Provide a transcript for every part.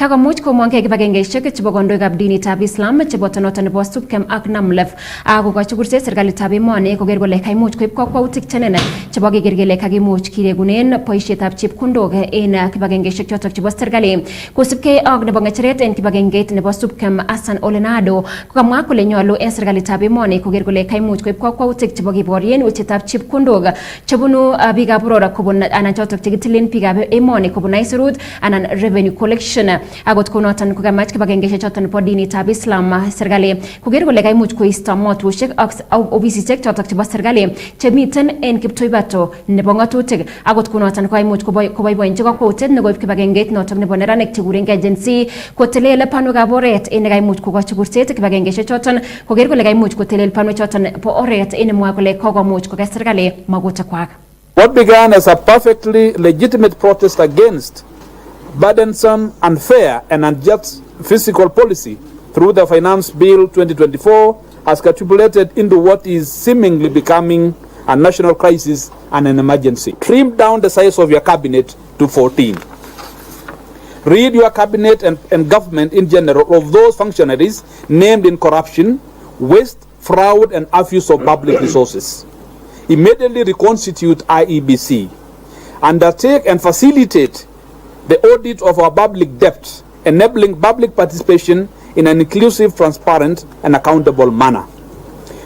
Kakomuch komong'e kibagengeishek chebo kandoikab dinitab Islam chebo noton nebo SUPKEM ak NAMLEF kokochi kurset serikalitab emoni koker kole kaimuch koib kakwautik chenene chebo keker kele kakimuch kiregunen boisietab chepkondok en kibagengeishek chotok chebo serikali. Kosubkei ak nebo ng'echeret en kibagengeit nebo SUPKEM Hassan Olenado kokamwa kole nyolu en serikalitab emoni koker kole kaimuch koib kakwautik chebo kiborien wechetab chepkondok chebunu biikab boror kobun anan chotok chekitilen biikab emoni kobun aisurut anan revenue collection. Akot konoton kokamach kibagengeishek choton bo dinitab Islam serikali koker kole kaimuch koisto motwoshek ak ofisisiek chotok chebo serikali chemiten en kiptoibato nebo ng'atutik. Akot konoton koimuch koboiboenchi kakwautiet nekoib kibagengeit notok nebo neranik chekurengei Gen Z kotelel banwekab oret en nekaimuch kokochi kurset kibagengeishek choton koker kole kaimuch kotelel banwek choton bo oret en mwa kole kokomuch kokes serikali makutik. What began as a perfectly legitimate protest against burdensome, unfair and unjust fiscal policy through the Finance Bill 2024 has catapulted into what is seemingly becoming a national crisis and an emergency. Trim down the size of your cabinet to 14. Rid your cabinet and government in general of those functionaries named in corruption, waste, fraud and abuse of public resources. Immediately reconstitute IEBC. Undertake and facilitate the audit of our public debt, enabling public participation in an inclusive, transparent, and accountable manner.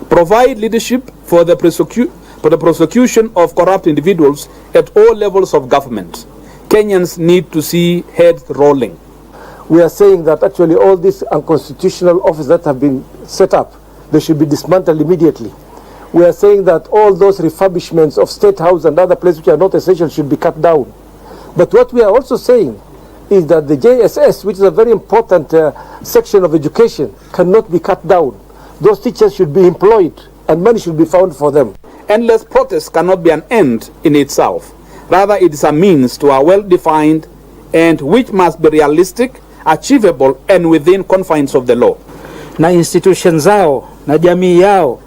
Provide leadership for the prosecution of corrupt individuals at all levels of government. Kenyans need to see heads rolling. We are saying that actually all these unconstitutional offices that have been set up, they should be dismantled immediately. We are saying that all those refurbishments of State House and other places which are not essential should be cut down. But what we are also saying is that the JSS, which is a very important section of education, cannot be cut down. Those teachers should be employed and money should be found for them. Endless protest cannot be an end in itself. Rather, it is a means to a well-defined end which must be realistic, achievable, and within confines of the law. Na institution zao na jamii yao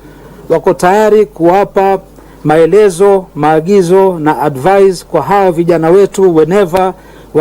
wako tayari kuwapa maelezo, maagizo na advice kwa hawa vijana wetu whenever